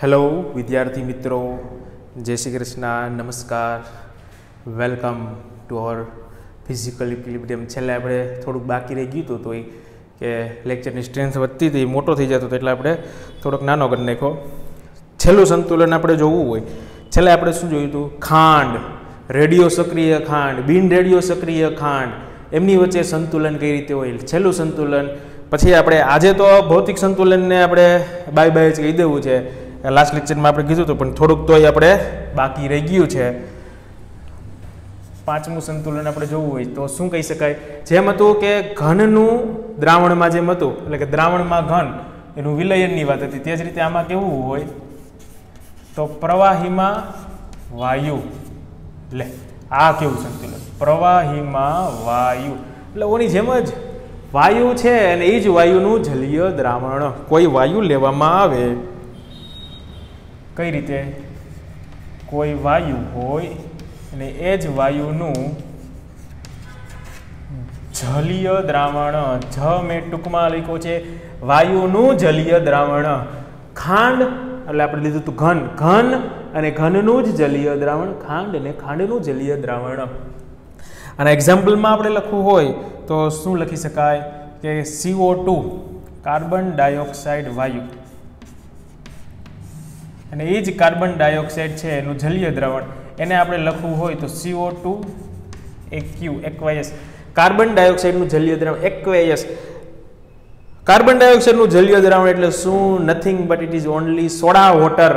Hello વિદ્યાર્થી મિત્રો, જય શ્રી કૃષ્ણ, નમસ્કાર, welcome to our physical equilibrium. છેલ્લે આપણે થોડુંક બાકી રહી ગયું હતું તો એ કે લેક્ચરની સ્ટ્રેન્થ વધતી હતી, મોટો થઈ જતો હતો એટલે આપણે થોડોક નાનો કરી નાખ્યો. છેલ્લું સંતુલન આપણે જોવું હોય, છેલ્લે આપણે શું જોયું હતું? ખાંડ, રેડિયો સક્રિય ખાંડ, બિન રેડિયો સક્રિય ખાંડ, એમની વચ્ચે સંતુલન કઈ રીતે હોય, છેલ્લું સંતુલન. પછી આપણે આજે તો ભૌતિક સંતુલનને આપણે બાય બાય જ કહી દેવું છે. લાસ્ટ લેક્ચરમાં આપણે કીધું હતું પણ થોડુંક તોય આપણે બાકી રહી ગયું છે. પાંચમું સંતુલન આપણે જોવું હોય તો શું કહી શકાય? જેમ હતું કે ઘનનું દ્રાવણમાં જેમ હતું, એટલે કે દ્રાવણમાં ઘન એનું વિલયનની વાત હતી, તે જ રીતે આમાં કેવું હોય તો પ્રવાહીમાં વાયુ. લે આ કેવું સંતુલન? પ્રવાહીમાં વાયુ એટલે ઓની જેમ જ વાયુ છે અને એ જ વાયુનું જલીય દ્રાવણ. કોઈ વાયુ લેવામાં આવે, કઈ રીતે? કોઈ વાયુ હોય અને એ જ વાયુનું જલીય દ્રાવણ. મેં ટૂંકમાં લખ્યું છે વાયુનું જલીય દ્રાવણ. ખાંડ એટલે આપણે લીધું હતું ઘન, ઘન અને ઘનનું જ જલીય દ્રાવણ, ખાંડ અને ખાંડનું જલીય દ્રાવણ. અને એક્ઝામ્પલમાં આપણે લખવું હોય તો શું લખી શકાય કે CO2 કાર્બન ડાયોક્સાઇડ વાયુ, અને એ જ કાર્બન ડાયોક્સાઇડ છે એનું જલીય દ્રાવણ, એને આપણે લખવું હોય તો CO2 aqueous. કાર્બન ડાયોક્સાઇડનું જલીય દ્રાવણ aqueous. કાર્બન ડાયોક્સાઇડનું જલીય દ્રાવણ એટલે શું? Nothing but it is only soda water.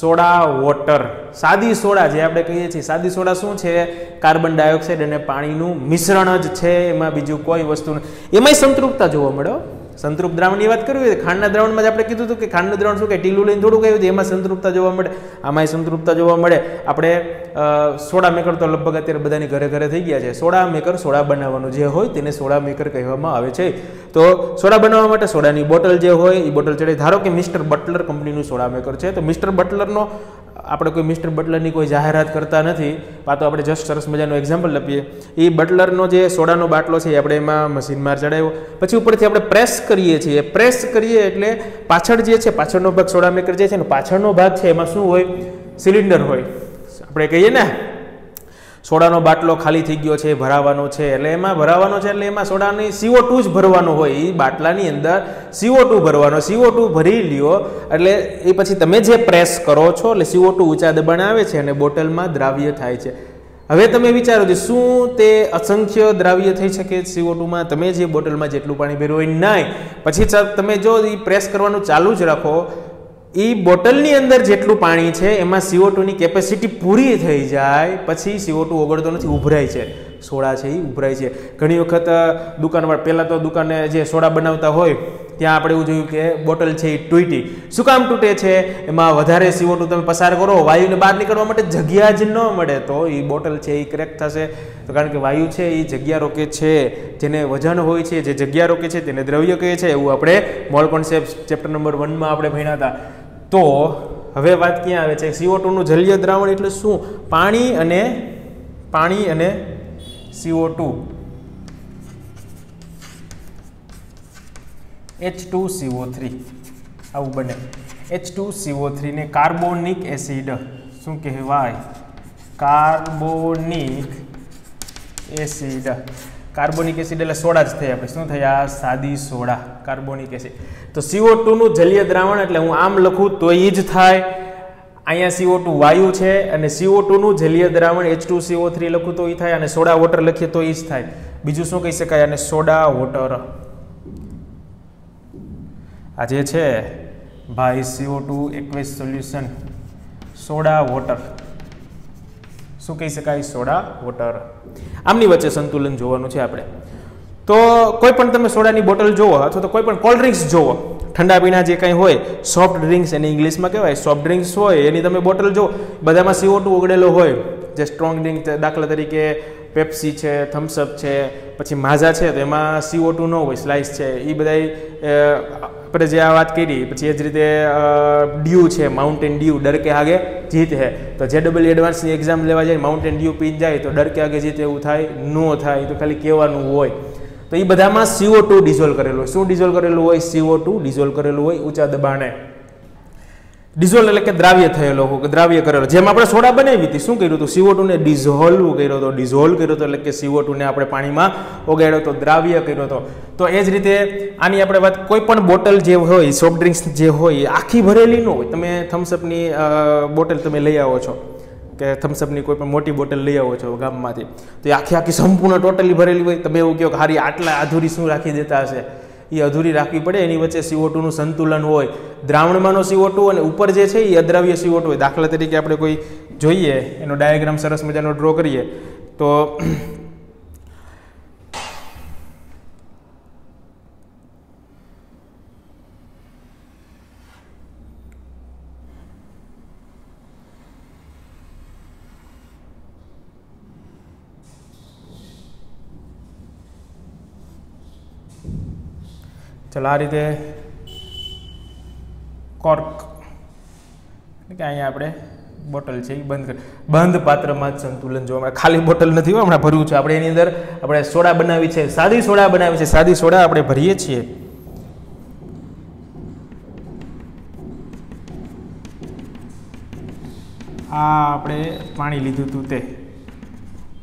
Soda water, સાદી સોડા જે આપણે કહીએ છીએ. સાદી સોડા શું છે? કાર્બન ડાયોક્સાઇડ અને પાણીનું મિશ્રણ જ છે, એમાં બીજું કોઈ વસ્તુ નથી. એમાંય સંતૃપ્તતા જોવા મળે. સંતૃપ્ત દ્રાવણની વાત કરવી હોય, ખાંડના દ્રાવણમાં જ આપણે કીધું હતું કે ખાંડનું દ્રાવણ શું કે ટીલું લઈને થોડું કહ્યું હતું, એમાં સંતૃપ્તતા જોવા મળે, આમાંય સંતૃપ્તતા જોવા મળે. આપણે સોડા મેકર તો લગભગ અત્યારે બધાની ઘરે ઘરે થઈ ગયા છે. સોડા મેકર, સોડા બનાવવાનું જે હોય તેને સોડા મેકર કહેવામાં આવે છે. તો સોડા બનાવવા માટે સોડાની બોટલ જે હોય એ બોટલ ચડે. ધારો કે મિસ્ટર બટલર કંપનીનું સોડા મેકર છે, તો મિસ્ટર બટલરનો આપણે કોઈ મિસ્ટર બટલરની કોઈ જાહેરાત કરતા નથી, આ તો આપણે જસ્ટ સરસ મજાનું એક્ઝામ્પલ આપીએ. એ બટલરનો જે સોડાનો બાટલો છે આપણે એમાં મશીનમાં ચડાવ્યો, પછી ઉપરથી આપણે પ્રેસ કરીએ છીએ. પ્રેસ કરીએ એટલે પાછળ જે છે, પાછળનો ભાગ સોડા મેકર જે છે ને પાછળનો ભાગ છે એમાં શું હોય? સિલિન્ડર હોય. આપણે કહીએ ને સોડાનો બાટલો ખાલી થઈ ગયો છે, ભરાવાનો છે, એટલે એમાં ભરાવાનો છે એટલે એમાં સોડાની CO2 જ ભરવાનો હોય. એ બાટલાની અંદર CO2 ભરવાનો. CO2 ભરી લ્યો એટલે એ પછી તમે જે પ્રેસ કરો છો એટલે CO2 ઊંચા દબાણે આવે છે અને બોટલમાં દ્રાવ્ય થાય છે. હવે તમે વિચારો કે શું તે અસંખ્ય દ્રાવ્ય થઈ શકે CO2માં? તમે જે બોટલમાં જેટલું પાણી ભર્યું હોય નહીં. પછી તમે જો એ પ્રેસ કરવાનું ચાલુ જ રાખો, એ બોટલની અંદર જેટલું પાણી છે એમાં CO2ની કેપેસિટી પૂરી થઈ જાય પછી CO2 ઓગળતો નથી, ઉભરાય છે. સોડા છે એ ઉભરાય છે. ઘણી વખત દુકાનમાં, પહેલાં તો દુકાને જે સોડા બનાવતા હોય ત્યાં આપણે એવું જોયું કે બોટલ છે એ તૂટી. શું કામ તૂટે છે? એમાં વધારે CO2 તમે પસાર કરો, વાયુને બહાર નીકળવા માટે જગ્યા જ ન મળે, તો એ બોટલ છે એ ક્રેક થશે. તો કારણ કે વાયુ છે એ જગ્યા રોકે છે, જેને વજન હોય છે, જે જગ્યા રોકે છે તેને દ્રવ્ય કહે છે. એવું આપણે મોલ કોન્સેપ્ટ ચેપ્ટર નંબર 1માં આપણે ભણ્યા હતા. તો હવે વાત ક્યાં આવે છે? CO2નું જલીય દ્રાવણ એટલે શું? પાણી અને CO2, H2CO3 આવું બને. H2CO3 ને કાર્બોનિક એસિડ શું કહેવાય? Carbonic acid. કાર્બોનિક એસિડ એટલે સોડા જ થઈ. આપણે શું થયા? સાદી સોડા, કાર્બોનિક એસિડ. તો CO2નું જલીય દ્રાવણ એટલે હું આમ લખું તો એ જ થાય. અહીંયા CO2 વાયુ છે અને CO2નું જલીય દ્રાવણ H2CO3 લખું તો એ થાય, અને સોડા વોટર લખીએ તો એ જ થાય. બીજું શું કહી શકાય? અને સોડા વોટર. આ જે છે ભાઈ CO2 aqueous solution, soda water શું કહી શકાય? Soda water. આમની વચ્ચે સંતુલન જોવાનું છે આપણે. તો કોઈ પણ તમે સોડાની બોટલ જોવો અથવા તો કોઈ પણ કોલ્ડ ડ્રિંક્સ જોવો, ઠંડા પીણા જે કંઈ હોય, સોફ્ટ ડ્રિંક્સ એને ઇંગ્લિશમાં કહેવાય, સોફ્ટ ડ્રિંક્સ હોય એની તમે બોટલ જો, બધામાં CO2 ઓગળેલો હોય. જે સ્ટ્રોંગ ડ્રિંક દાખલા તરીકે પેપ્સી છે, થમ્સઅપ છે, પછી માઝા છે, તો એમાં CO2 ન હોય, સ્લાઇસ છે. એ બધા આપણે જે આ વાત કરી. પછી એ જ રીતે ડ્યુ છે, માઉન્ટેન ડ્યુ, ડર કે આગે જીત હે. તો જે ડબલ એડવાન્સની એક્ઝામ લેવા જાય, માઉન્ટેન ડ્યુ પી જાય તો ડર કે આગે જીત એવું થાય? ન થાય, તો ખાલી કહેવાનું હોય. તો એ બધામાં CO2 ડિઝોલ્વ કરેલું હોય. શું ડિઝોલ્વ કરેલું હોય? CO2 ડિઝોલ્વ કરેલું હોય ઊંચા દબાણે. ડિઝોલ્વ એટલે કે દ્રાવ્ય થયેલો, દ્રાવ્ય કરેલો. જેમ આપણે સોડા બનાવી હતી, શું કર્યું હતું? CO2 ને ડિઝોલ્વ કર્યો હતો. ડિઝોલ્વ કર્યો હતો એટલે કે CO2 ને આપણે પાણીમાં ઓગાળ્યો હતો, દ્રાવ્ય કર્યો હતો. તો એ જ રીતે આની આપણે વાત, કોઈ પણ બોટલ જે હોય, સોફ્ટ ડ્રિંક્સ જે હોય, આખી ભરેલી ન હોય. તમે થમ્સઅપની બોટલ તમે લઈ આવો છો, કે થમ્સઅપની કોઈ પણ મોટી બોટલ લઈ આવો છો ગામમાંથી, તો એ આખી સંપૂર્ણ ટોટલી ભરેલી હોય. તમે એવું કહો કે હારી આટલા અધૂરી શું રાખી દેતા હશે? એ અધૂરી રાખવી પડે. એની વચ્ચે CO2 નું સંતુલન હોય. દ્રાવણમાંનો CO2 અને ઉપર જે છે એ અદ્રાવ્ય CO2 હોય. દાખલા તરીકે આપણે કોઈ જોઈએ, એનો ડાયાગ્રામ સરસ મજાનો ડ્રો કરીએ તો ચાલો આ રીતે કોર્ક એટલે કે અહીંયા આપણે બોટલ છે એ બંધ પાત્રમાં જ સંતુલન જોવા મળે. ખાલી બોટલ નથી, હમણાં ભરવું છે આપણે. એની અંદર આપણે સોડા બનાવી છે, સાદી સોડા બનાવી છે. સાદી સોડા આપણે ભરીએ છીએ. આ આપણે પાણી લીધું હતું, તે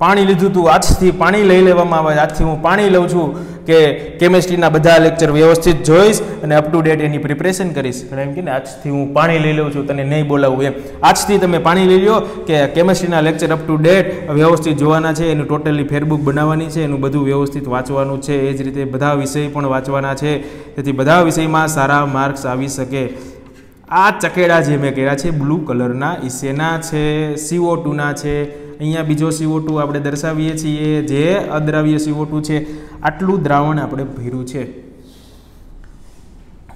પાણી લીધું હતું. આજથી પાણી લઈ લેવામાં આવે. આજથી હું પાણી લઉં છું કે કેમિસ્ટ્રીના બધા લેક્ચર વ્યવસ્થિત જોઈશ અને up to date any preparation કરીશ. અને એમ કે ને આજથી હું પાણી લઈ લઉં છું, તને નહીં બોલાવું એમ. આજથી તમે પાણી લઈ લો કે કેમિસ્ટ્રીના લેક્ચર અપ ટુ ડેટ વ્યવસ્થિત જોવાના છે. એનું ટોટલી ફેરબુક બનાવવાની છે, એનું બધું વ્યવસ્થિત વાંચવાનું છે. એ જ રીતે બધા વિષય પણ વાંચવાના છે, તેથી બધા વિષયમાં સારા માર્ક્સ આવી શકે. આ ચકેડા જે મેં કર્યા છે બ્લુ કલરના, એ શેના છે? CO2 ના છે. અહીંયા બીજો CO2 આપણે દર્શાવીએ છીએ, જે અદ્રાવ્ય CO2 છે. આટલું દ્રાવણ આપણે ભર્યું છે,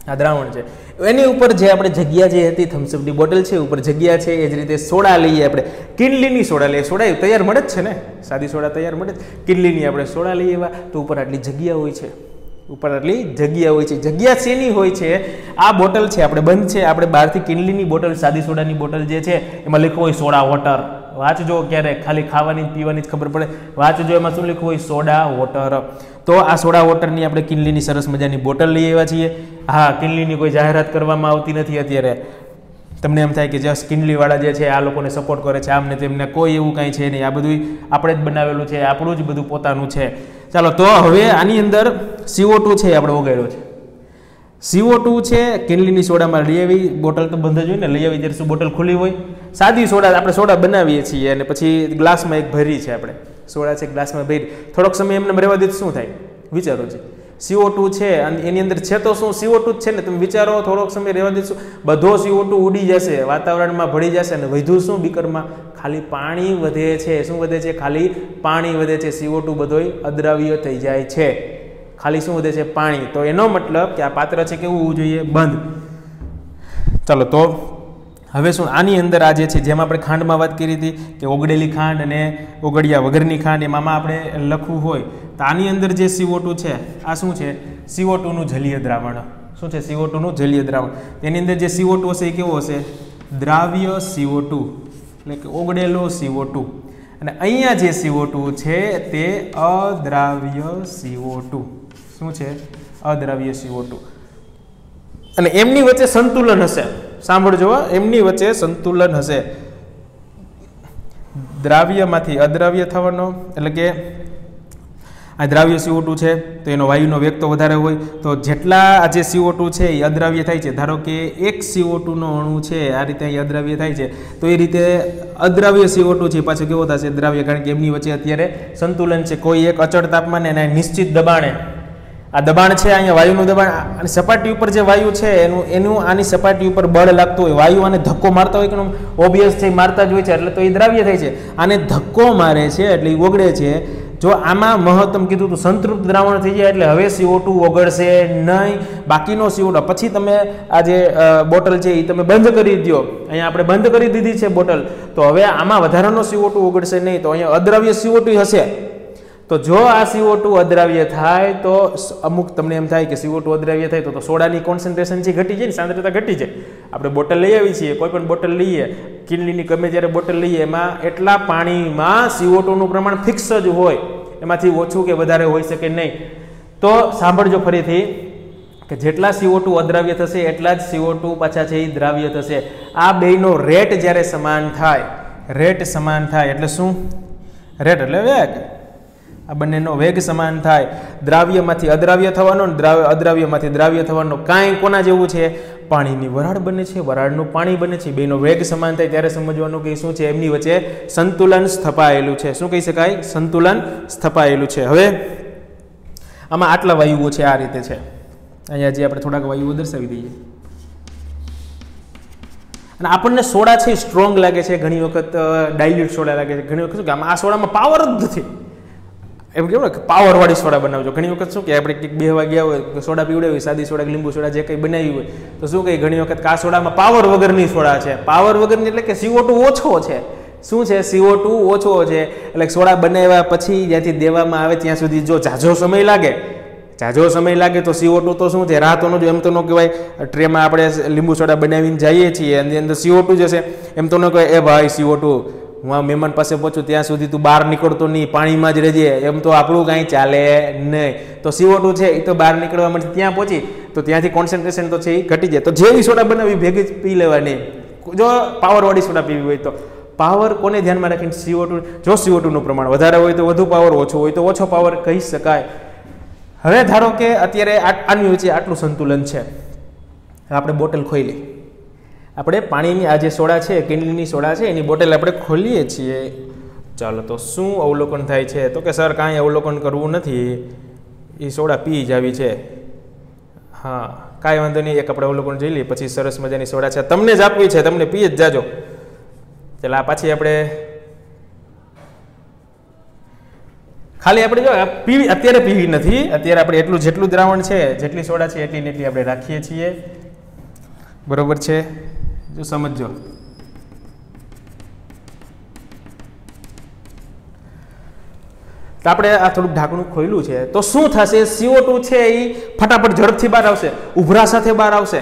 આ દ્રાવણ છે. એની ઉપર જે આપણે જગ્યા જે હતી, થમ્સઅપની બોટલ છે, ઉપર જગ્યા છે. એ જ રીતે સોડા લઈએ આપણે, કિનલીની સોડા લઈએ. સોડા તૈયાર મળે જ છે ને, સાદી સોડા તૈયાર મળે જ. કિનલીની આપણે સોડા લઈએ એવા, તો ઉપર આટલી જગ્યા હોય છે. ઉપર આટલી જગ્યા હોય છે. જગ્યા શેની હોય છે? આ બોટલ છે આપણે બંધ છે. આપણે બહારથી કિનલીની બોટલ, સાદી સોડાની બોટલ જે છે, એમાં લખ્યું હોય સોડા વોટર. વાંચજો ક્યારે, ખાલી ખાવાની પીવાની જ ખબર પડે. વાંચજો એમાં શું લખ્યું હોય? Soda water. તો આ સોડા વોટરની આપણે કિનલીની સરસ મજાની બોટલ લઈ આવ્યા છીએ. હા, કિનલીની કોઈ જાહેરાત કરવામાં આવતી નથી અત્યારે. તમને એમ થાય કે જસ્ટ કિનલીવાળા જે છે આ લોકોને સપોર્ટ કરે છે, આમને તેમને. કોઈ એવું કાંઈ છે નહીં. આ બધું આપણે જ બનાવેલું છે, આપણું જ બધું પોતાનું છે. ચાલો, તો હવે આની અંદર CO2 છે આપણે ઓગાળ્યો છે. CO2 છે કિનલીની સોડામાં લઈ આવી. બોટલ તો બંધ જ હોય ને, લઈ આવી ત્યારે શું બોટલ ખુલ્લી હોય? સાદી સોડા, આપણે સોડા બનાવીએ છીએ અને પછી ગ્લાસમાં એક ભરી છે. આપણે સોડા છે ગ્લાસમાં ભરી, થોડોક સમય એમને રહેવા દીધું, શું થાય? વિચારો છે. CO2 છે અને એની અંદર છે તો શું? CO2 જ છે ને. તમે વિચારો, થોડોક સમય રહેવા દીધું, બધો CO2 ઉડી જશે, વાતાવરણમાં ભળી જશે. અને વધુ શું બીકરમાં? ખાલી પાણી વધે છે. શું વધે છે? ખાલી પાણી વધે છે. CO2 બધોય અદ્રાવ્ય થઈ જાય છે. ખાલી શું વધે છે? પાણી. તો એનો મતલબ કે આ પાત્ર છે કેવું હોવું જોઈએ? બંધ. ચાલો, તો હવે શું આની અંદર આ જે છે, જેમ આપણે ખાંડમાં વાત કરી હતી કે ઓગળેલી ખાંડ અને ઓગળ્યા વગરની ખાંડ, એમાં આપણે લખવું હોય તો આની અંદર જે CO2 છે, આ શું છે? CO2 નું જલીય દ્રાવણ. શું છે? CO2 નું જલીય દ્રાવણ. તેની અંદર જે CO2 હશે એ કેવો હશે? દ્રાવ્ય CO2, એટલે કે ઓગળેલો CO2. અને અહીંયા જે CO2 છે તે અદ્રાવ્ય CO2. શું છે? અદ્રાવ્ય CO2. અને એમની વચ્ચે સંતુલન હશે. સાંભળજો, એમની વચ્ચે સંતુલન હશે. દ્રાવ્યમાંથી અદ્રાવ્ય થવાનો, એટલે કે આ દ્રાવ્ય CO2 છે તો એનો વાયુનો વેગ તો વધારે હોય. તો જેટલા આ જે CO2 છે એ અદ્રાવ્ય થાય છે. ધારો કે એક CO2 નો અણુ છે આ રીતે અહીં અદ્રાવ્ય થાય છે, તો એ રીતે અદ્રાવ્ય CO2 છે પાછો કેવો થશે? દ્રાવ્ય. કારણ કે એમની વચ્ચે અત્યારે સંતુલન છે. કોઈ એક અચળ તાપમાને અને નિશ્ચિત દબાણે, આ દબાણ છે અહીંયા વાયુનું દબાણ, અને સપાટી ઉપર જે વાયુ છે એનું આની સપાટી ઉપર બળ લાગતું હોય. વાયુ આને ધક્કો મારતા હોય કે ઓબ્વિયસ છે, મારતા જ હોય છે, એટલે તો એ દ્રાવ્ય થાય છે. આને ધક્કો મારે છે એટલે એ ઓગળે છે. જો આમાં મહત્તમ કીધું તો સંતૃપ્ત દ્રાવણ થઈ જાય એટલે હવે CO2 ઓગળશે નહીં. બાકીનો CO2 પછી તમે આ જે બોટલ છે એ તમે બંધ કરી દો. અહીંયા આપણે બંધ કરી દીધી છે બોટલ, તો હવે આમાં વધારાનો CO2 ઓગળશે નહીં. તો અહીંયા અદ્રાવ્ય CO2 હશે. તો જો આ CO2 અદ્રાવ્ય થાય તો અમુક તમને એમ થાય કે CO2 અદ્રાવ્ય થાય તો સોડાની કોન્સન્ટ્રેશન છે ઘટી જાય ને, સાંદ્રતા ઘટી જાય. આપણે બોટલ લઈ આવી છીએ, કોઈ પણ બોટલ લઈએ, કિનલીની ગમે ત્યારે બોટલ લઈએ, એમાં એટલા પાણીમાં CO2 નું પ્રમાણ ફિક્સ જ હોય, એમાંથી ઓછું કે વધારે હોઈ શકે નહીં. તો સાંભળજો ફરીથી કે જેટલા CO2 અદ્રાવ્ય થશે એટલા જ CO2 પાછા છે એ દ્રાવ્ય થશે. આ બેયનો રેટ જ્યારે સમાન થાય, રેટ સમાન થાય એટલે શું? રેટ એટલે વેગ. આ બંનેનો વેગ સમાન થાય, દ્રાવ્યમાંથી અદ્રાવ્ય થવાનો ને અદ્રાવ્યમાંથી દ્રાવ્ય થવાનો કાંઈ કોના જેવું છે? પાણીની વરાળ બને છે, વરાળનું પાણી બને છે. બેનો વેગ સમાન થાય ત્યારે સમજવાનું કે શું છે? એમની વચ્ચે સંતુલન સ્થપાયેલું છે. શું કહી શકાય? સંતુલન સ્થપાયેલું છે. હવે આમાં આટલા વાયુઓ છે, આ રીતે છે. અહીંયા જે આપણે થોડાક વાયુઓ દર્શાવી દઈએ. અને આપણને સોડા છે સ્ટ્રોંગ લાગે છે, ઘણી વખત ડાયલ્યુટ સોડા લાગે છે, ઘણી વખત શું કે આમાં આ સોડામાં પાવર જ નથી, એમ કેવું ને કે પાવર વાળી સોડા બનાવજો. ઘણી વખત શું કે આપણે કંઈક બેહવા ગયા હોય, સોડા પીવડાવી હોય, સાદી સોડા, લીંબુ સોડા જે કંઈ બનાવી હોય, તો શું કહે ઘણી વખત આ સોડામાં પાવર વગરની સોડા છે. પાવર વગરની એટલે કે CO2 ઓછો છે. શું છે? CO2 ઓછો છે. એટલે સોડા બનાવ્યા પછી જ્યાંથી દેવામાં આવે ત્યાં સુધી જો ઝાઝો સમય લાગે, ઝાઝો સમય લાગે તો CO2 તો શું છે? રાહતોનો જો એમ તો ન કહેવાય. ટ્રેમાં આપણે લીંબુ સોડા બનાવીને જઈએ છીએ, એની અંદર CO2 જશે, એમ તો ન કહેવાય એ ભાઈ CO2 હું આ મહેમાન પાસે પહોંચું ત્યાં સુધી તું બહાર નીકળતો નહીં, પાણીમાં જ રહેજે, એમ તો આપણું કાંઈ ચાલે નહીં. તો CO2 છે એ તો બહાર નીકળવા માટે ત્યાં પહોંચી તો ત્યાંથી કોન્સન્ટ્રેશન તો છે એ ઘટી જાય. તો જેવી સોડા બનાવી ભેગી જ પી લેવાની. જો પાવરવાળી સોડા પીવી હોય તો પાવર કોને ધ્યાનમાં રાખીને? CO2. જો CO2નું પ્રમાણ વધારે હોય તો વધુ પાવર, ઓછો હોય તો ઓછો પાવર કહી શકાય. હવે ધારો કે અત્યારે આની વચ્ચે આટલું સંતુલન છે. આપણે બોટલ ખોલી, આપણે પાણીની આ જે સોડા છે, કેન્ડીની સોડા છે, એની બોટલ આપણે ખોલીએ છીએ. ચાલો તો શું અવલોકન થાય છે? તો કે સર કાંઈ અવલોકન કરવું નથી, એ સોડા પી જ આવી છે. હા કાંઈ વાંધો નહીં, એક આપણે અવલોકન જોઈ લઈએ, પછી સરસ મજાની સોડા છે, તમને જ આપવી છે, તમને પી જ જાજો. ચાલો આ પાછી આપણે ખાલી આપણે જો પીવી, અત્યારે પીવી નથી, અત્યારે આપણે એટલું જેટલું દ્રાવણ છે, જેટલી સોડા છે એટલી ને એટલી આપણે રાખીએ છીએ. બરોબર છે? જો સમજો. તો આપણે આ થોડુંક ઢાંકણું ખોલ્યું છે, તો શું થશે? CO2 છે એ ફટાફટ ઝડપથી બહાર આવશે, ઉભરા સાથે બહાર આવશે.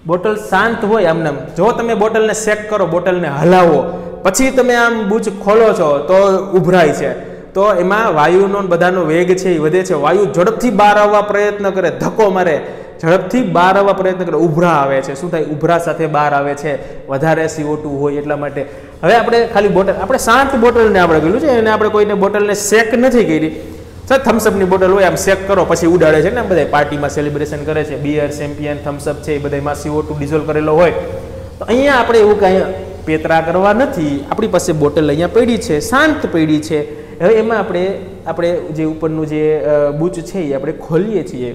બોટલ શાંત હોય આમને, જો તમે બોટલને શેક કરો, બોટલને હલાવો, પછી તમે આમ બૂચ ખોલો છો તો ઉભરાય છે. તો એમાં વાયુનો બધાનો વેગ છે એ વધે છે. વાયુ ઝડપથી બહાર આવવા પ્રયત્ન કરે, ધક્કો મારે, ઝડપથી બહાર આવવા પ્રયત્ન કરે, ઉભરા આવે છે. શું થાય? ઉભરા સાથે બહાર આવે છે, વધારે CO2 હોય એટલા માટે. હવે આપણે ખાલી બોટલ, આપણે શાંત બોટલને આપણે ગયેલું છે, એને આપણે કોઈને બોટલને શેક નથી કરી. સર થમ્સઅપની બોટલ હોય આમ શેક કરો પછી ઉડાડે છે ને, બધા પાર્ટીમાં સેલિબ્રેશન કરે છે, બિયર, ચેમ્પિયન, થમ્સઅપ છે એ બધામાં CO2 ડિઝોલ્વ કરેલો હોય. તો અહીંયા આપણે એવું કાંઈ પેતરા કરવા નથી, આપણી પાસે બોટલ અહીંયા પડી છે, શાંત પડી છે. હવે એમાં આપણે જે ઉપરનું જે બૂચ છે એ આપણે ખોલીએ છીએ.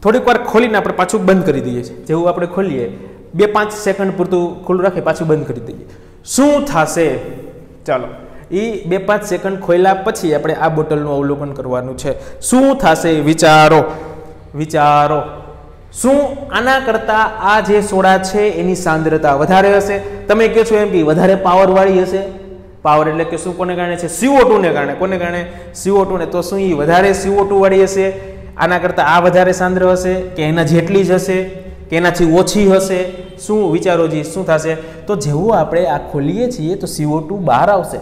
થોડીક વાર ખોલીને આપણે પાછું બંધ કરી દઈએ છીએ. જેવું આપણે ખોલીએ 2-5 સેકન્ડ પૂરતું ખુલ્લું રાખી પાછું બંધ કરી દઈએ. શું થશે? ચાલો એ 2-5 સેકન્ડ ખોલ્યા પછી આપણે આ બોટલનું અવલોકન કરવાનું છે. શું થશે? વિચારો, વિચારો. શું આના કરતાં આ જે સોડા છે એની સાંદ્રતા વધારે હશે? તમે કહો છો એમ કે વધારે પાવરવાળી હશે. પાવર એટલે કે શું કોને કારણે છે? CO2 ને કારણે. કોને કારણે? CO2 ને. તો શું એ વધારે CO2 વાળી હશે? આના કરતાં આ વધારે સાંદ્ર હશે કે એના જેટલી જ હશે કે એનાથી ઓછી હશે? શું વિચારો જી, શું થશે? તો જેવું આપણે આ ખોલીએ છીએ તો CO2 બહાર આવશે.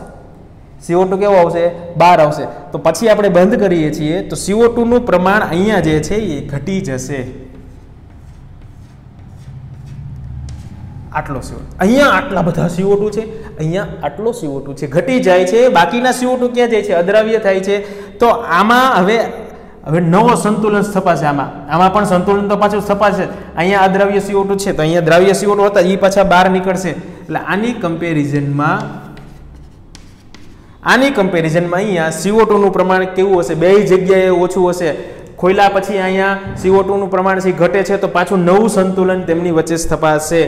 CO2 કેવો આવશે? બહાર આવશે. તો પછી આપણે બંધ કરીએ છીએ તો CO2 નું પ્રમાણ અહીંયા જે છે એ ઘટી જશે. આટલો CO2, અહીંયા આટલા બધા CO2 છે, અહીંયા આટલો CO2 છે, ઘટી જાય છે. બાકીના CO2 ક્યાં જાય છે? અદ્રાવ્ય થાય છે. તો આમાં હવે નવો સંતુલન સ્થપાશે. આમાં પણ સંતુલન તો પાછું સ્થપાશે. અહીંયા અદ્રાવ્ય CO2 છે તો અહીંયા દ્રાવ્ય CO2 હતા એ પાછા બહાર નીકળશે. એટલે આની કમ્પેરિઝનમાં અહીંયા CO2 નું પ્રમાણ કેવું હશે? બે જગ્યાએ ઓછું હશે. ખોલ્યા પછી અહીંયા CO2 નું પ્રમાણ છે ઘટે છે તો પાછું નવું સંતુલન તેમની વચ્ચે સ્થપાશે.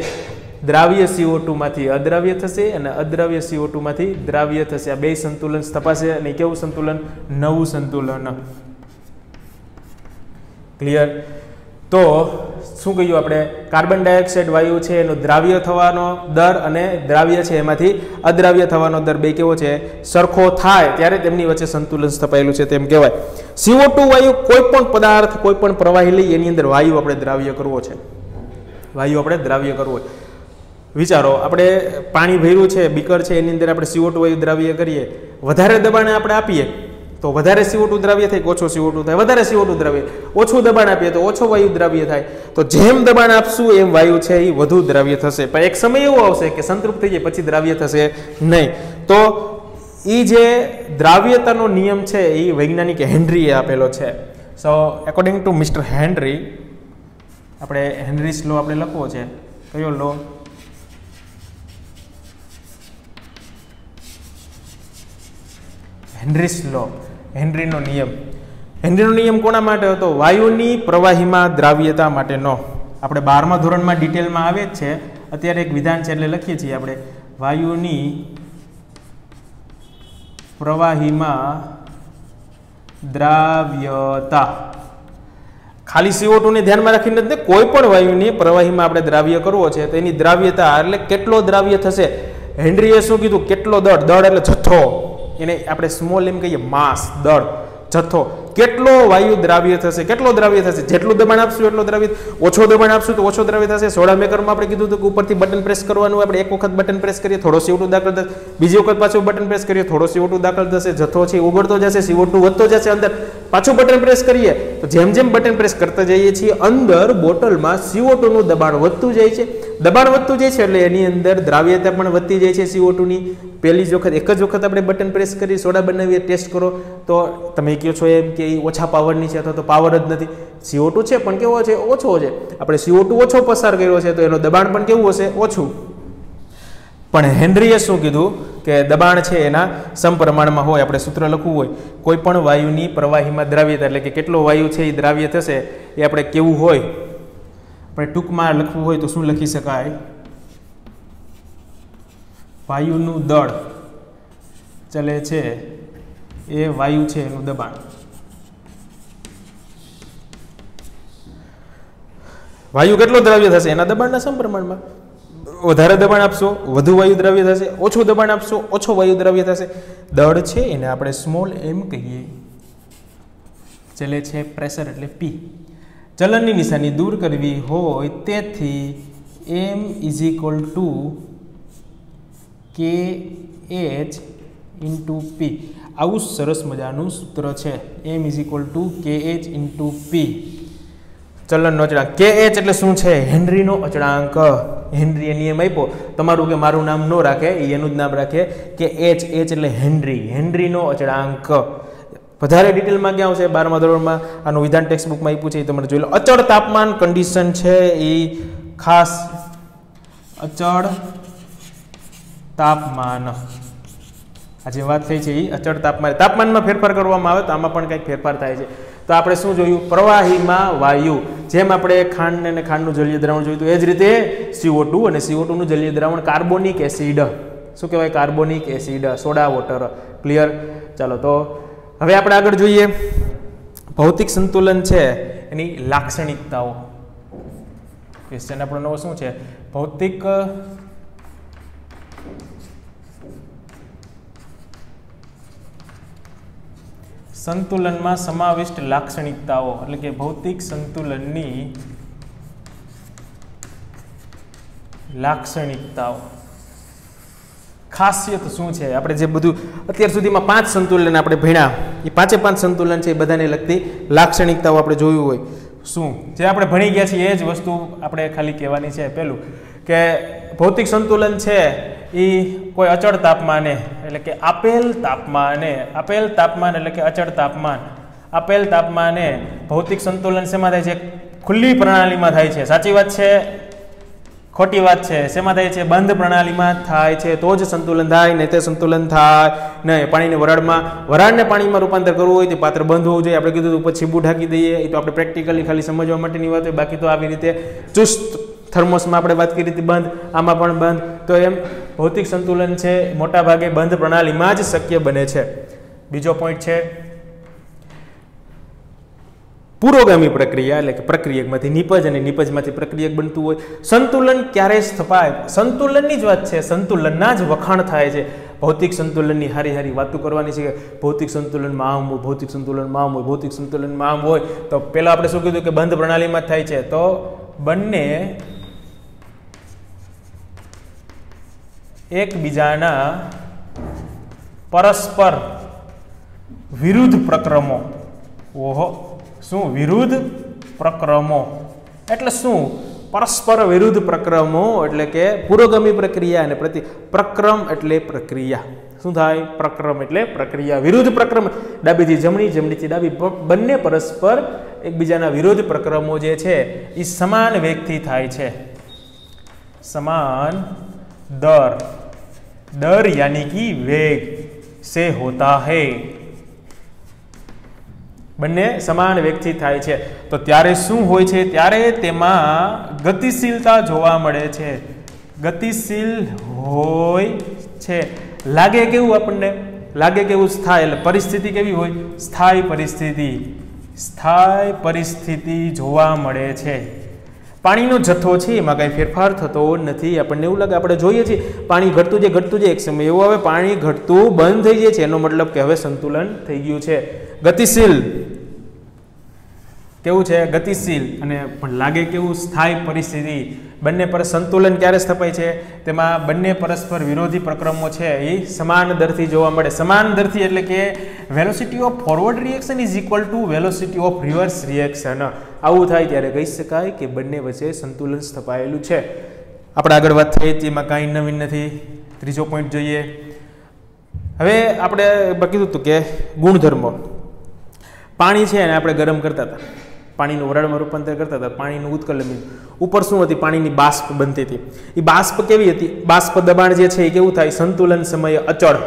દ્રાવ્ય CO2 માંથી અદ્રાવ્ય થશે અને અદ્રાવ્ય CO2 માંથી દ્રાવ્ય થશે. આ બે સંતુલન સ્થપાશે અને કેવું સંતુલન? નવું સંતુલન. ક્લિયર? તો શું કહ્યું આપણે? કાર્બન ડાયોક્સાઇડ વાયુ છે એનો દ્રાવ્ય થવાનો દર અને દ્રાવ્ય છે એમાંથી અદ્રાવ્ય થવાનો દર બે કેવો છે? સરખો થાય ત્યારે તેમની વચ્ચે સંતુલન સ્થપાયેલું છે તેમ કહેવાય. CO2 વાયુ કોઈ પણ પદાર્થ, કોઈ પણ પ્રવાહી લઈ એની અંદર વાયુ આપણે દ્રાવ્ય કરવો છે. વાયુ આપણે દ્રાવ્ય કરવો છે. વિચારો, આપણે પાણી ભર્યું છે, બીકર છે, એની અંદર આપણે CO2 વાયુ દ્રાવ્ય કરીએ, વધારે દબાણે આપણે આપીએ તો વધારે CO2 દ્રાવ્ય થાય કે ઓછો CO2 થાય? વધારે CO2 દ્રાવ્ય. ઓછું દબાણ આપીએ તો ઓછો વાયુ દ્રાવ્ય થાય. તો જેમ દબાણ આપશું એમ વાયુ છે એ વધુ દ્રાવ્ય થશે. પણ એક સમય એવો આવશે કે સંતૃપ્ત થઈ જાય પછી દ્રાવ્ય થશે નહીં. તો એ જે દ્રાવ્યતાનો નિયમ છે એ વૈજ્ઞાનિક હેનરીએ આપેલો છે. સો એકોર્ડિંગ ટુ મિસ્ટર હેનરી, આપણે હેનરીસ લો આપણે લખવો છે. કયો લો? હેનરીસ લો, હેનરીનો નિયમ. હેનરીનો નિયમ કોના માટે હતો? વાયુની પ્રવાહીમાં દ્રાવ્યતા માટેનો. આપણે 12મા ધોરણમાં ડિટેલમાં આવે જ છે. અત્યારે એક વિધાન છે એટલે લખીએ છીએ આપણે, વાયુની પ્રવાહીમાં દ્રાવ્યતા. ખાલી CO2 ને ધ્યાનમાં રાખીને જ કોઈ પણ વાયુની પ્રવાહીમાં આપણે દ્રાવ્ય કરવો છે તો એની દ્રાવ્યતા એટલે કેટલો દ્રાવ્ય થશે. હેનરીએ શું કીધું? કેટલો દળ. દળ એટલે જથ્થો, એને આપણે સ્મોલ એમ કહીએ, માસ, દળ, જથ્થો. કેટલો વાયુ દ્રાવ્ય થશે? કેટલો દ્રાવ્ય થશે? જેટલું દબાણ આપશું એટલો દ્રાવ્ય. ઓછો દબાણ આપશું તો ઓછો દ્રાવ્ય થશે. સોડા મેકરમાં આપણે કીધું હતું કે ઉપરથી બટન પ્રેસ કરવાનું. આપણે એક વખત બટન પ્રેસ કરીએ થોડો CO2 દાખલ થશે, બીજી વખત પાછું બટન પ્રેસ કરીએ થોડો CO2 દાખલ થશે. જથ્થો છે ઉગડતો જશે, CO2 વધતો જશે અંદર. પાછું બટન પ્રેસ કરીએ તો જેમ જેમ બટન પ્રેસ કરતા જઈએ છીએ અંદર બોટલમાં CO2 નું દબાણ વધતું જાય છે. દબાણ વધતું જાય છે એટલે એની અંદર દ્રાવ્યતા પણ વધતી જાય છે CO2 ની. પહેલી જ વખત, એક જ વખત આપણે બટન પ્રેસ કરી સોડા બનાવીએ, ટેસ્ટ કરો તો તમે કહો છો એમ કે ઓછા પાવરની છે અથવા તો પાવર જ નથી. CO2 છે પણ કેવો છે? ઓછો છે. આપણે CO2 ઓછો પસાર કર્યો છે તો એનું દબાણ પણ કેવું હશે? ઓછું. પણ હેનરીએ શું કીધું કે દબાણ છે એના સમપ્રમાણમાં હોય. આપણે સૂત્ર લખવું હોય, કોઈ પણ વાયુની પ્રવાહીમાં દ્રાવ્યતા એટલે કે કેટલો વાયુ છે એ દ્રાવ્ય થશે એ આપણે કેવું હોય, આપણે ટૂંકમાં લખવું હોય તો શું લખી શકાય? વાયુનું દળ ચલે છે એ વાયુ છે એનું દબાણ. વાયુ કેટલો દ્રાવ્ય થશે? એના દબાણના સમપ્રમાણમાં. વધારે દબાણ આપશો વધુ વાયુ દ્રાવ્ય થશે, ઓછું દબાણ આપશો ઓછો વાયુ દ્રાવ્ય થશે. દળ છે એને આપણે સ્મોલ એમ કહીએ. ચલે છે પ્રેશર એટલે P. ચલનની નિશાની દૂર કરવી હોય તેથી m = KH × P. આવું સરસ મજાનું સૂત્ર છે. m = KH × P. ચલનનો અચળાંક. KH એટલે શું છે? હેનરીનો અચળાંક. હેનરીએ નિયમ આપ્યો, તમારું કે મારું નામ ન રાખે, એનું જ નામ રાખે કે H એટલે હેનરી, હેનરીનો અચળાંક. વધારે ડિટેલમાં ક્યાં આવશે? 12મા ધોરણમાં આનું વિધાન ટેક્સ્ટ બુકમાં આપ્યું છે, એ તમારે જોઈ લો. અચળ તાપમાન કન્ડિશન છે એ ખાસ અચળ તાપમાન. આ જે વાત થઈ છે એ અચળ તાપમાન. તાપમાનમાં ફેરફાર કરવામાં આવે તો આમાં પણ કંઈક ફેરફાર થાય છે. તો આપણે શું જોયું? પ્રવાહીમાં વાયુ. જેમ આપણે ખાંડ અને ખાંડનું જલીય દ્રાવણ જોયું એ જ રીતે CO2 અને CO2 નું જલીય દ્રાવણ કાર્બોનિક એસિડ. શું કહેવાય? Carbonic acid, soda water. Clear? ચાલો તો હવે આપણે આગળ જોઈએ ભૌતિક સંતુલન છે એની લાક્ષણિકતાઓ. ક્વેશ્ચન આપણો નવો શું છે? ભૌતિક સંતુલનમાં સમાવિષ્ટ લાક્ષણિકતાઓ એટલે કે ભૌતિક સંતુલનની લાક્ષણિકતાઓ. ખાસિયત શું છે? આપણે જે બધું અત્યાર સુધીમાં 5 સંતુલન આપણે ભણ્યા એ 5 સંતુલન છે એ બધાને લગતી લાક્ષણિકતાઓ આપણે જોયું હોય. શું જે આપણે ભણી ગયા છીએ એ જ વસ્તુ આપણે ખાલી કહેવાની છે. પહેલું કે ભૌતિક સંતુલન છે એ કોઈ અચળ તાપમાને એટલે કે આપેલ તાપમાન એટલે કે અચળ તાપમાન, આપેલ તાપમાને ભૌતિક સંતુલન શેમાં થાય છે? ખુલ્લી પ્રણાલીમાં થાય છે. સાચી વાત છે? ખોટી વાત છે? શેમાં થાય છે? બંધ પ્રણાલીમાં થાય છે તો જ સંતુલન થાય, નહીં તે સંતુલન થાય નહીં. પાણીને વરાળમાં, વરાળને પાણીમાં રૂપાંતર કરવું હોય તો પાત્ર બંધ હોવું જોઈએ. આપણે કીધું ઉપર છીબું ઢાંકી દઈએ, એ તો આપણે પ્રેક્ટિકલી ખાલી સમજવા માટેની વાત હોય. બાકી તો આવી રીતે ચુસ્ત થર્મોસમાં આપણે વાત કરી હતી બંધ, આમાં પણ બંધ. તો એમ ભૌતિક સંતુલન છે મોટા ભાગે બંધ પ્રણાલીમાં જ શક્ય બને છે. બીજો પોઈન્ટ છે પુરોગામી પ્રક્રિયા એટલે કે પ્રક્રિયકમાંથી નિપજ અને નિપજમાંથી પ્રક્રિયક બનતું હોય. સંતુલન ક્યારે સ્થપાય? સંતુલનની જ વાત છે, સંતુલનના જ વખાણ થાય છે. ભૌતિક સંતુલનની હારી હારી વાતો કરવાની છે. ભૌતિક સંતુલનમાં આમ હોય, ભૌતિક સંતુલનમાં આમ હોય, ભૌતિક સંતુલનમાં આમ હોય. તો પહેલા આપણે શું કીધું કે બંધ પ્રણાલીમાં થાય છે. તો બંને એકબીજાના પરસ્પર વિરુદ્ધ પ્રક્રમો. ઓહો, શું વિરુદ્ધ પ્રક્રમો એટલે શું? પરસ્પર વિરુદ્ધ પ્રક્રમો એટલે કે પુરોગામી પ્રક્રિયા અને પ્રક્રમ એટલે પ્રક્રિયા. શું થાય? પ્રક્રમ એટલે પ્રક્રિયા. વિરુદ્ધ પ્રક્રમ ડાબીથી જમણી, જમણીથી ડાબી, બંને પરસ્પર એકબીજાના વિરુદ્ધ પ્રક્રમો જે છે એ સમાન વેગથી થાય છે. સમાન दर, दर यानी कि वेग से होता है. બંને સમાન વેગથી થાય છે તો ત્યારે શું હોય છે? ત્યારે તેમાં ગતિશીલતા જોવા મળે છે. ગતિશીલ હોય છે. લાગે કેવું? આપણને લાગે કેવું? સ્થાયી. એટલે પરિસ્થિતિ કેવી હોય? સ્થાયી પરિસ્થિતિ. સ્થાયી પરિસ્થિતિ જોવા મળે છે. પાણીનો જથ્થો છે એમાં કાંઈ ફેરફાર થતો નથી. આપણને એવું લાગે, આપણે જોઈએ છીએ પાણી ઘટતું જાય એક સમય એવો હવે પાણી ઘટતું બંધ થઈ જાય છે. એનો મતલબ કે હવે સંતુલન થઈ ગયું છે. ગતિશીલ કેવું છે? ગતિશીલ. અને પણ લાગે કેવું? સ્થાયી પરિસ્થિતિ. બંને પર સંતુલન ક્યારે સ્થપાય છે? તેમાં બંને પરસ્પર વિરોધી પ્રક્રમો છે એ સમાન દરથી જોવા મળે. સમાન દરથી એટલે કે velocity of forward reaction is equal to velocity of reverse reaction. આવું થાય ત્યારે કહી શકાય કે બંને વચ્ચે સંતુલન સ્થપાયેલું છે. આપણે આગળ વાત થઈ તેમાં કાંઈ નવીન નથી. ત્રીજો પોઈન્ટ જોઈએ. હવે આપણે કીધું હતું કે ગુણધર્મો. પાણી છે અને આપણે ગરમ કરતા હતા, પાણીનું વરાળમાં રૂપાંતર કરતા હતા, પાણીનું ઉત્કલન. ઉપર શું હતી? પાણીની બાષ્પ બનતી હતી. એ બાષ્પ કેવી હતી? બાષ્પ દબાણ જે છે એ કેવું થાય? સંતુલન સમયે અચળ.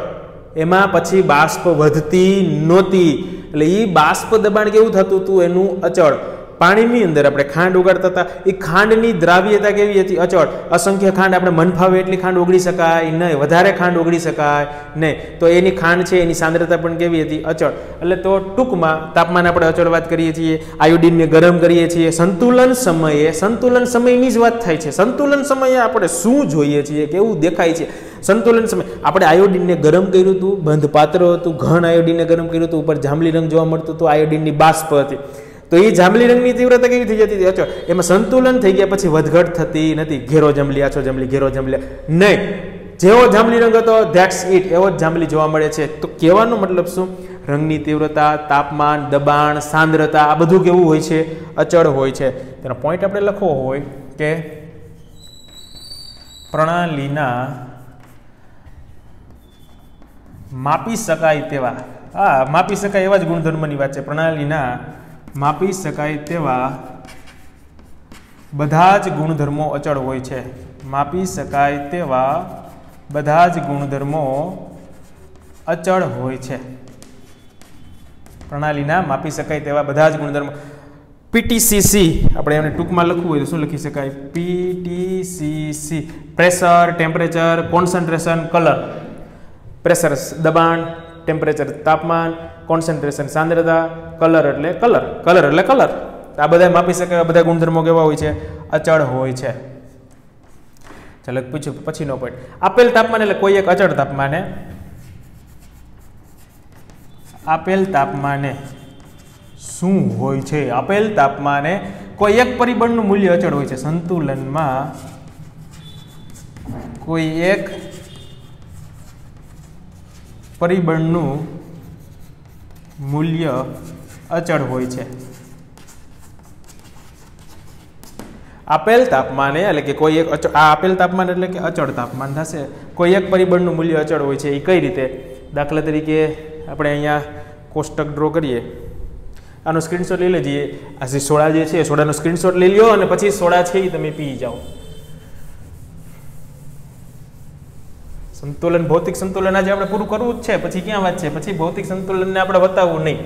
એમાં પછી બાષ્પ વધતી નહોતી. એટલે એ બાષ્પ દબાણ કેવું થતું હતું? એનું અચળ. પાણીની અંદર આપણે ખાંડ ઉગાડતા હતા, એ ખાંડની દ્રાવ્યતા કેવી હતી? અચળ. અસંખ્ય ખાંડ આપણે મન ફાવે એટલી ખાંડ ઓગળી શકાય નહીં, વધારે ખાંડ ઓગળી શકાય નહીં. તો એની ખાંડ છે એની સાંદ્રતા પણ કેવી હતી? અચળ. એટલે તો ટૂંકમાં તાપમાન આપણે અચળ વાત કરીએ છીએ, આયોડિનને ગરમ કરીએ છીએ. સંતુલન સમયની જ વાત થાય છે. સંતુલન સમયે આપણે શું જોઈએ છીએ? કેવું દેખાય છે સંતુલન સમય? આપણે આયોડિનને ગરમ કર્યું હતું, બંધ પાત્ર હતું, ઘન આયોડિનને ગરમ કર્યું હતું, ઉપર જાંબલી રંગ જોવા મળતું હતું, આયોડિનની બાષ્પ હતી. તો એ જાંબલી રંગની તીવ્રતા કેવી થઈ જતી હતી? અચળ. એમાં સંતુલન થઈ ગયા પછી વધઘટ થતી નથી. ઘેરો જાંબલી, આછો જાંબલી, ઘેરો જાંબલી નહીં. જેવો જાંબલી રંગ હતો ધેટ્સ ઇટ, એવો જ જાંબલી જોવા મળે છે. તો કહેવાનો મતલબ શું? રંગની તીવ્રતા, તાપમાન, દબાણ, સાંદ્રતા આ બધું કેવું હોય છે? અચળ હોય છે. તેનો પોઈન્ટ આપણે લખવો હોય કે પ્રણાલીના માપી શકાય તેવા, માપી શકાય એવા જ ગુણધર્મની વાત છે. પ્રણાલીના માપી શકાય તેવા બધા જ ગુણધર્મો અચળ હોય છે. માપી શકાય તેવા બધા જ ગુણધર્મો અચળ હોય છે. પ્રણાલીના માપી શકાય તેવા બધા જ ગુણધર્મો. પીટીસીસી આપણે એને ટૂંકમાં લખવું હોય તો શું લખી શકાય? PTCC. Pressure, temperature, concentration, colour. Pressure દબાણ, ટેમ્પરેચર તાપમાન, કોન્સન્ટ્રેશન સાંદ્રતા, કલર એટલે કલર, કલર એટલે કલર. આ બધા માપી શકાય બધા ગુણધર્મો કેવા હોય છે? અચળ હોય છે. ચાલો પૂછ્યું પછીનો પોઈન્ટ. આપેલ તાપમાન એટલે કોઈ એક અચળ તાપમાને, આપેલ તાપમાને શું હોય છે? આપેલ તાપમાને કોઈ એક પરિબળનું મૂલ્ય અચળ હોય છે. સંતુલનમાં કોઈ એક પરિબળનું મૂલ્ય અચળ હોય છે. આપેલ તાપમાને એટલે કે કોઈ એક આપેલ તાપમાન એટલે કે અચળ તાપમાન થશે. કોઈ એક પરિબળનું મૂલ્ય અચળ હોય છે. એ કઈ રીતે? દાખલા તરીકે આપણે અહીંયા કોષ્ટક ડ્રો કરીએ. આનો સ્ક્રીનશોટ લઈ લેજે. આ જે સોડા જે છે સોડાનો સ્ક્રીનશોટ લઈ લો અને પછી સોડા છે એ તમે પી જાઓ. સંતુલન, ભૌતિક સંતુલન આજે આપણે પૂરું કરવું જ છે. પછી ક્યાં વાત છે? પછી ભૌતિક સંતુલનને આપણે બતાવવું નહીં.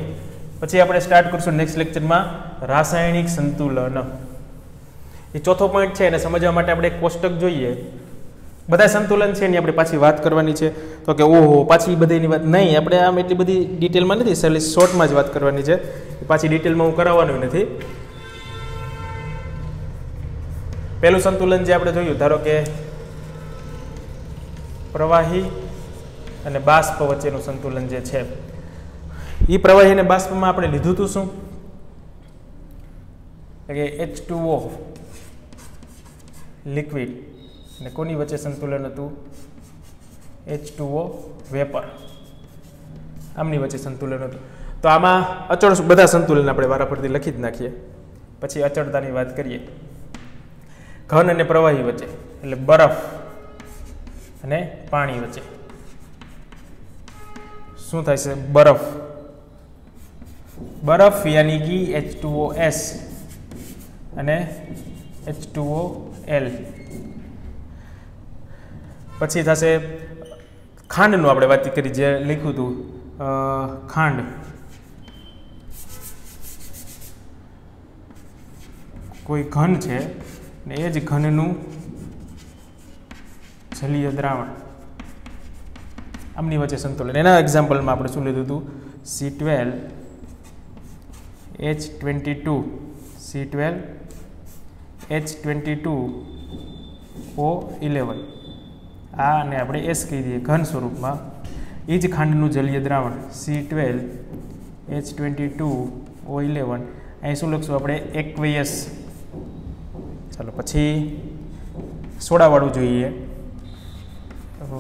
પછી આપણે સ્ટાર્ટ કરશું નેક્સ્ટ લેક્ચરમાં રાસાયણિક સંતુલન. એ ચોથો પોઈન્ટ છે એને સમજવા માટે આપણે એક કોષ્ટક જોઈએ. બધા સંતુલન છે એની આપણે પાછી વાત કરવાની છે. તો કે ઓહો પાછી બધાની વાત નહીં, આપણે આમ એટલી બધી ડિટેલમાં નથી, ખાલી શોર્ટમાં જ વાત કરવાની છે. પાછી ડિટેલમાં હું કરાવવાનું નથી. પહેલું સંતુલન જે આપણે જોયું, ધારો કે પ્રવાહી અને બાષ્પ વચ્ચેનું સંતુલન જે છે, એ પ્રવાહી અને બાષ્પમાં આપણે લીધું હતું શું? કે H2O લિક્વિડ અને કોની વચ્ચે સંતુલન હતું? H2O vapour. આમની વચ્ચે સંતુલન હતું. તો આમાં અચળ બધા સંતુલન આપણે વારાફરતી લખી જ નાખીએ. પછી અચળતાની વાત કરીએ. ઘન અને પ્રવાહી વચ્ચે એટલે બરફ અને પાણી વચ્ચે શું થાય છે? બરફ. બરફ યાની કે H2OS અને H2OL. પછી થશે ખાંડનું આપણે વાત કરી, જે લખ્યું હતું ખાંડ. કોઈ ઘન છે ને એ જ ઘનનું જલીય દ્રાવણ, આમની વચ્ચે સંતુલન. એના એક્ઝામ્પલમાં આપણે શું લીધું હતું? C12H22 C12H22O11 આ અને આપણે S કહી દઈએ ઘન સ્વરૂપમાં. એ જ ખાંડનું જલીય દ્રાવણ C12H22O11. અહીં શું લખશું આપણે? એક્વેયસ. ચાલો પછી સોડાવાળું જોઈએ.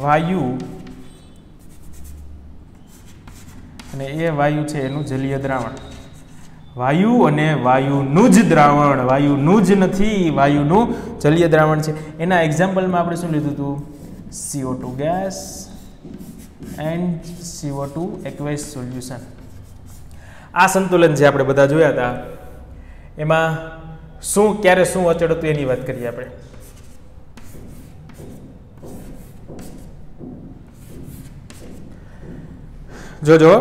વાયુ અને એ વાયુ છે એનું જલીય દ્રાવણ. વાયુ અને વાયુનું જ દ્રાવણ, વાયુનું જ નથી, વાયુનું જલીય દ્રાવણ છે. એના એક્ઝામ્પલમાં આપણે શું લીધું હતું? CO2 gas and CO2 aqueous solution. આ સંતુલન જે આપણે બધા જોયા હતા એમાં શું ક્યારે શું અચળ હતું એની વાત કરીએ આપણે. જોજો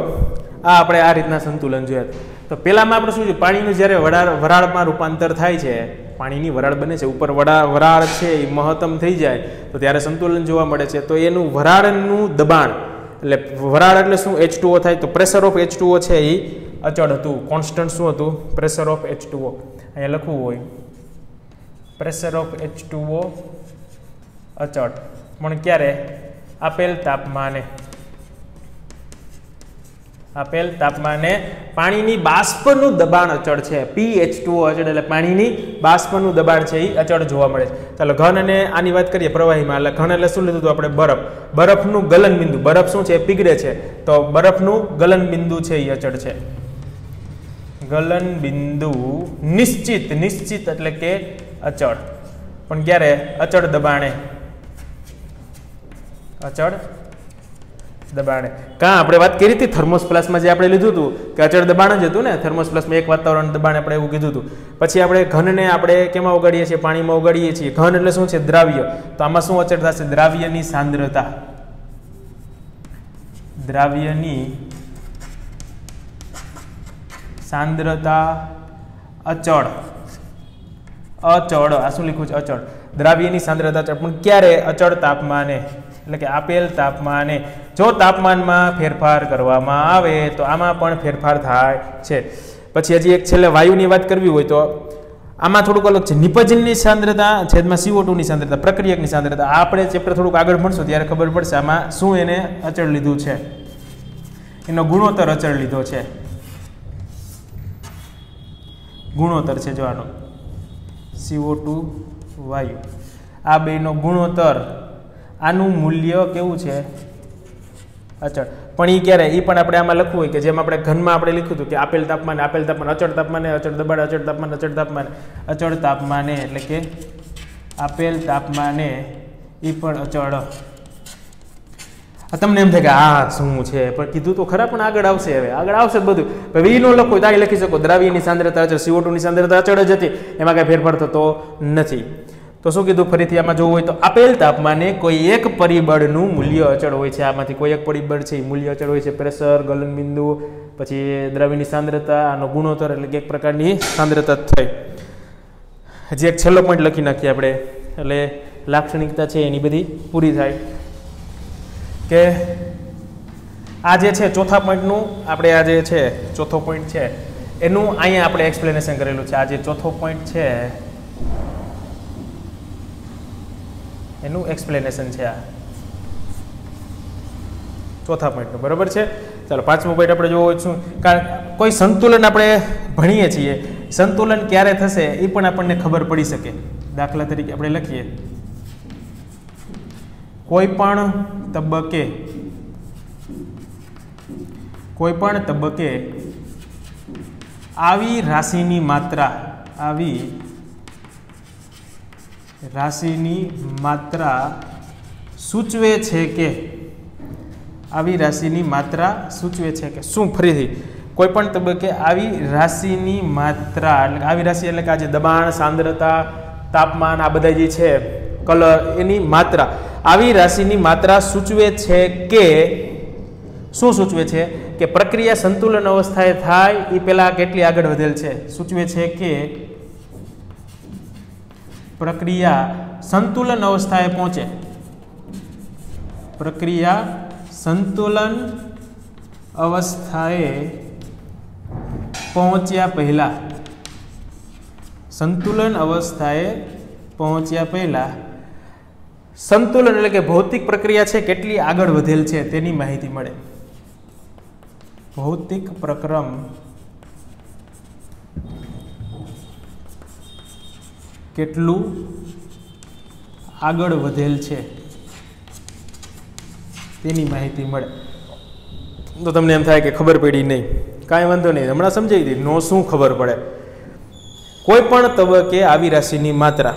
આ આપણે આ રીતના સંતુલન જોયા. તો પહેલામાં આપણે શું છે? પાણીનું જ્યારે વરાળમાં રૂપાંતર થાય છે, પાણીની વરાળ બને છે, ઉપર વરાળ છે એ મહત્તમ થઈ જાય તો ત્યારે સંતુલન જોવા મળે છે. તો એનું વરાળનું દબાણ એટલે વરાળ એટલે શું? H2O થાય. તો પ્રેશર ઓફ H2O છે એ અચળ હતું. કોન્સ્ટન્ટ શું હતું? Pressure of H2O. અહીંયા લખવું હોય પ્રેશર ઓફ H2O અચળ, પણ ક્યારે? આપેલ તાપમાને પાણીની બાષ્પનું દબાણ અચળ છે. pH2O અચળ એટલે પાણીની બાષ્પનું દબાણ છે એ અચળ જોવા મળે છે. ચાલો ઘન અને આની વાત કરીએ પ્રવાહીમાં. એટલે ઘન એટલે શું લીધું હતું આપણે? બરફ. બરફનું ગલન બિંદુ, બરફ શું છે? પીગળે છે, તો બરફનું ગલન બિંદુ છે એ અચળ છે. ગલન બિંદુ નિશ્ચિત એટલે કે અચળ, પણ ક્યારે? અચળ દબાણે. કાં આપણે વાત કરી હતી થર્મોસ્પ્લાસમાં જે આપણે લીધું હતું કે અચળ દબાણ જ હતું ને. થર્મોસ્પ્લાસમાં એક વાતાવરણ દબાણ આપણે એવું કીધું હતું. પછી આપણે ઘનને આપણે કેમાં ઓગાડીએ છીએ? પાણીમાં ઓગાડીએ છીએ. ઘન એટલે શું છે? દ્રાવ્ય. તો આમાં શું અચળ થશે? દ્રાવ્યની સાંદ્રતા. દ્રાવ્યની સાંદ્રતા અચળ. આ શું લખ્યું છે? અચળ. દ્રાવ્યની સાંદ્રતા અચળ, પણ ક્યારે? અચળ તાપમાને. એટલે કે આપેલ તાપમાને. જો તાપમાનમાં ફેરફાર કરવામાં આવે તો આમાં પણ ફેરફાર થાય છે. પછી હજી એક છેલ્લે વાયુની વાત કરવી હોય તો આમાં થોડુંક અલગ છે. નિપજનની સાંદ્રતા છેદમાં CO2 ની સાંદ્રતા, પ્રક્રિયકની સાંદ્રતા. આ આપણે ચેપ્ટર થોડુંક આગળ ભણશું ત્યારે ખબર પડશે આમાં શું એને અચળ લીધું છે. એનો ગુણોત્તર અચળ લીધો છે. ગુણોત્તર છે જો આનો CO2 વાયુ, આ બેનો ગુણોત્તર, આનું મૂલ્ય કેવું છે? અચળ. પણ એ ક્યારે? એ પણ આપણે આમાં લખવું હોય કે જેમ આપણે ઘનમાં આપણે લખ્યું હતું કે આપેલ તાપમાન, અચળ તાપમાને, અચળ દબાણ, અચળ તાપમાને એટલે કે આપેલ તાપમાને એ પણ અચળ. તમને એમ થાય કે આ શું છે, પણ કીધું તો ખરા, પણ આગળ આવશે. હવે આગળ આવશે બધું. વી નો લખો તો આ લખી શકો દ્રાવ્યની સાંદ્રતા અચળ, CO2 ની સાંદ્રતા અચળ જ હતી, એમાં કઈ ફેરફાર થતો નથી. તો શું કીધું ફરીથી આમાં જોવું હોય તો આપેલ તાપમાને કોઈ એક પરિબળનું મૂલ્ય અચળ હોય છે. આમાંથી કોઈ એક પરિબળ છે એ મૂલ્ય અચળ હોય છે. પ્રેશર, ગલન બિંદુ, પછી દ્રવ્યની સાંદ્રતા, આનો ગુણોત્તર એટલે કે એક પ્રકારની સાંદ્રતા થઈ. હજી એક છેલ્લો પોઈન્ટ લખી નાખીએ આપણે, એટલે લાક્ષણિકતા છે એની બધી પૂરી થાય. કે આ જે છે ચોથા પોઈન્ટનું આપણે આ જે છે ચોથો પોઈન્ટ છે એનું અહીંયા આપણે એક્સપ્લેનેશન કરેલું છે. આ જે ચોથો પોઈન્ટ છે એનું એક્સપ્લેનેશન છે આ ચોથા પોઈન્ટનું, બરાબર છે. ચાલો પાંચમો પોઈન્ટ આપણે જોવો છું. કારણ કોઈ સંતુલન આપણે ભણીએ છીએ, સંતુલન ક્યારે થશે એ પણ આપણને ખબર પડી શકે. દાખલા તરીકે આપણે લખીએ કોઈ પણ કોઈપણ તબક્કે આવી રાશિની માત્રા સૂચવે છે કે શું? ફરીથી, કોઈપણ તબક્કે આવી રાશિની માત્રા એટલે આવી રાશિ એટલે કે આજે દબાણ, સાંદ્રતા, તાપમાન આ બધા જે છે, કલર, એની માત્રા, આવી રાશિની માત્રા સૂચવે છે કે શું સૂચવે છે? કે પ્રક્રિયા સંતુલન અવસ્થાએ થાય એ પહેલા કેટલી આગળ વધેલ છે. સૂચવે છે કે પ્રક્રિયા સંતુલન અવસ્થાએ પહોંચે. પ્રક્રિયા સંતુલન અવસ્થાએ પહોંચ્યા પહેલા, સંતુલન એટલે કે ભૌતિક પ્રક્રિયા છે કેટલી આગળ વધેલ છે તેની માહિતી મળે. ભૌતિક પ્રક્રમ કેટલું આગળ વધેલ છે તેની માહિતી મળે. તો તમને એમ થાય કે ખબર પડી નહીં, કાંઈ વાંધો નહીં, હમણાં સમજાવી દઈએ. નો શું ખબર પડે? કોઈ પણ તબક્કે આવી રાશિની માત્રા,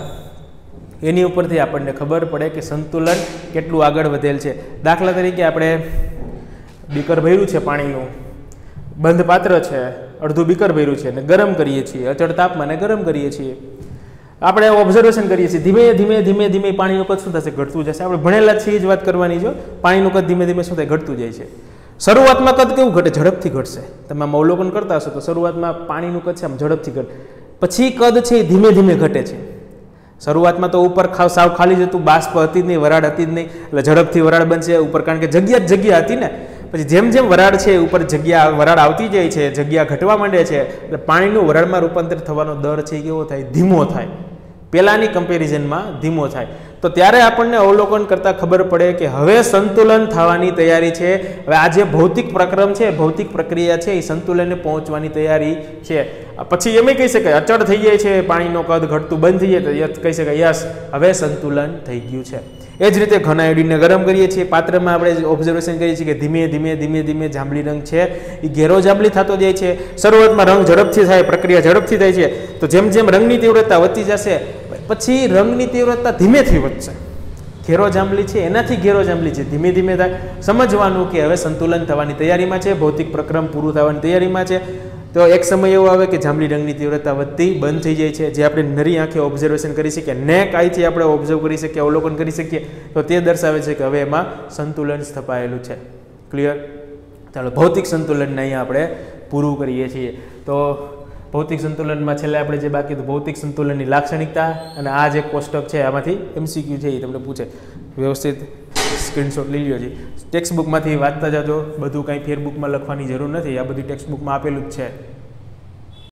એની ઉપરથી આપણને ખબર પડે કે સંતુલન કેટલું આગળ વધેલ છે. દાખલા તરીકે આપણે બીકર ભર્યું છે પાણીનું, બંધ પાત્ર છે, અડધું બીકર ભર્યું છે અને ગરમ કરીએ છીએ, અચળ તાપમાને ગરમ કરીએ છીએ. આપણે ઓબ્ઝર્વેશન કરીએ છીએ, ધીમે ધીમે ધીમે ધીમે પાણીનું કદ શું થશે? ઘટતું જશે. આપણે ભણેલા છીએ જ વાત કરવાની. જો પાણીનું કદ ધીમે ધીમે શું થાય? ઘટતું જાય છે. શરૂઆતમાં કદ કેવું ઘટે? ઝડપથી ઘટશે. તમે આમ અવલોકન કરતા હશો તો શરૂઆતમાં પાણીનું કદ છે આમ ઝડપથી ઘટે, પછી કદ છે એ ધીમે ધીમે ઘટે છે. શરૂઆતમાં તો ઉપર સાવ ખાલી જ હતું, બાષ્પ હતી જ નહીં, વરાળ હતી જ નહીં, એટલે ઝડપથી વરાળ બનશે ઉપર, કારણ કે જગ્યા હતી ને. પછી જેમ જેમ વરાળ છે ઉપર વરાળ આવતી જાય છે, જગ્યા ઘટવા માંડે છે, એટલે પાણીનું વરાળમાં રૂપાંતર થવાનો દર છે એ કેવો થાય? ધીમો થાય. પહેલાંની કમ્પેરિઝનમાં ધીમો થાય. તો ત્યારે આપણને અવલોકન કરતાં ખબર પડે કે હવે સંતુલન થવાની તૈયારી છે. હવે આ જે ભૌતિક પ્રક્રમ છે, ભૌતિક પ્રક્રિયા છે, એ સંતુલનને પહોંચવાની તૈયારી છે. પછી એમ કહી શકાય અચળ થઈ જાય છે, પાણીનો કદ ઘટતું બંધ થઈ જાય તો કહી શકાય યસ, હવે સંતુલન થઈ ગયું છે. એ જ રીતે ઘન આયોડિનને ગરમ કરીએ છીએ, પાત્રમાં આપણે ઓબ્ઝર્વેશન કરીએ છીએ કે ધીમે ધીમે ધીમે ધીમે જાંબલી રંગ છે એ ઘેરો જાંબલી થતો જાય છે. શરૂઆતમાં રંગ ઝડપથી થાય, પ્રક્રિયા ઝડપથી થાય છે, તો જેમ જેમ રંગની તીવ્રતા વધતી જશે પછી રંગની તીવ્રતા ધીમેથી વધશે. ઘેરો જાંબલી છે એનાથી ઘેરો જાંબલી છે, ધીમે ધીમે થાય. સમજવાનું કે હવે સંતુલન થવાની તૈયારીમાં છે, ભૌતિક પ્રક્રમ પૂરું થવાની તૈયારીમાં છે. તો એક સમય એવો આવે કે જાંબલી રંગની તીવ્રતા વધતી બંધ થઈ જાય છે, જે આપણે નરી આંખે ઓબ્ઝર્વેશન કરી શકીએ, નેક આઈથી આપણે ઓબ્ઝર્વ કરી શકીએ, અવલોકન કરી શકીએ, તો તે દર્શાવે છે કે હવે એમાં સંતુલન સ્થપાયેલું છે. ક્લિયર? ચાલો, ભૌતિક સંતુલનને અહીંયા આપણે પૂરું કરીએ છીએ. તો ભૌતિક સંતુલનમાં છેલ્લે આપણે જે બાકી હતું ભૌતિક સંતુલનની લાક્ષણિકતા, અને આ જે કોષ્ટક છે આમાંથી MCQ છે એ તમને પૂછે. વ્યવસ્થિત સ્ક્રીનશોટ લઈ લ્યો છે. ટેક્સ્ટ બુકમાંથી વાંચતા જજો, બધું કાંઈ ફેરબુકમાં લખવાની જરૂર નથી, આ બધું ટેક્સ્ટ બુકમાં આપેલું જ છે.